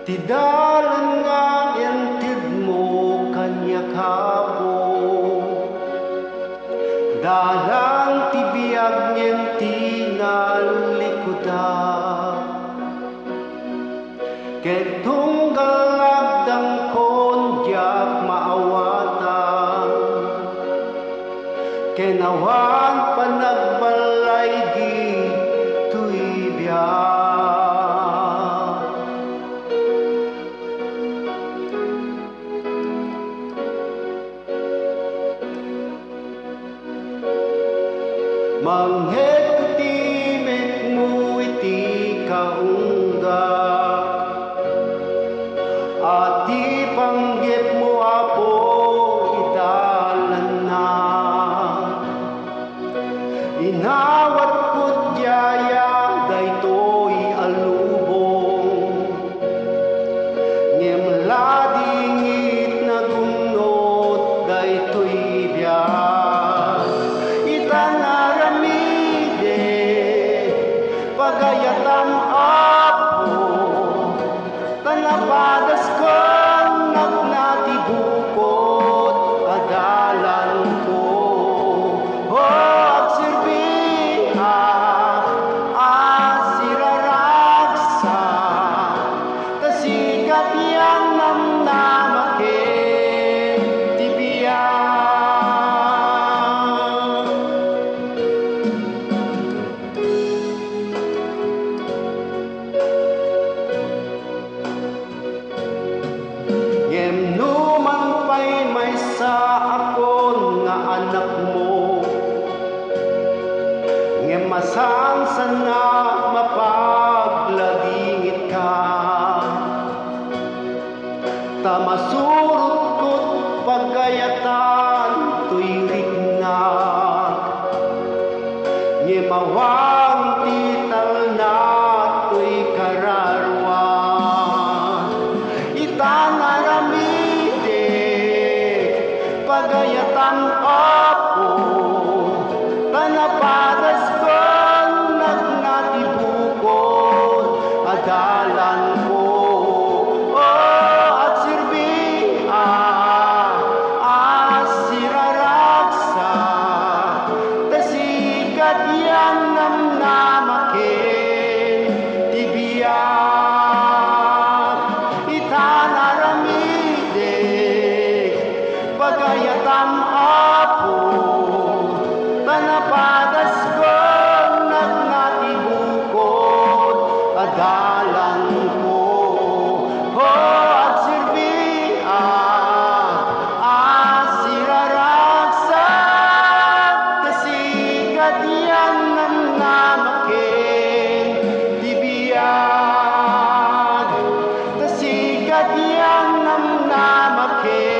Ti dalan nga entid mo kanya kapo, dalang ti biag niyem ti nalikuda, ket tunggal agdang kon diak maawatan, ken awan panagbalay di tuy biag. Manghet ti met mo iti kaunggak, at di panggep mo apo idalan na. Inawat ko't yaya daytoy alubong, ngem ladingit na gumnot daytoy biag. Itanaramide pagayatam apo, tanapadas kon nagnatibukot adalan ko. Ngem numan pay maysa akon nga anak mo, ngem masan sana mapagladingit ka. Tamasurot ko't pagayatan tuy rignak, ngem awan tital na tuy kararwan. Itanaramide pagayatan apo, tanapadas kon nagnatibukot adalan ko. At sirbi siraraksa, tasikat yan namnamakin tibiyag. Itanaramide pagayatam apo, tanapadas kon nagnatibukot adalan ko. At sirbi siraraksa, tasikat yan namnamakin tibiyag. Tasikat yan namnamakin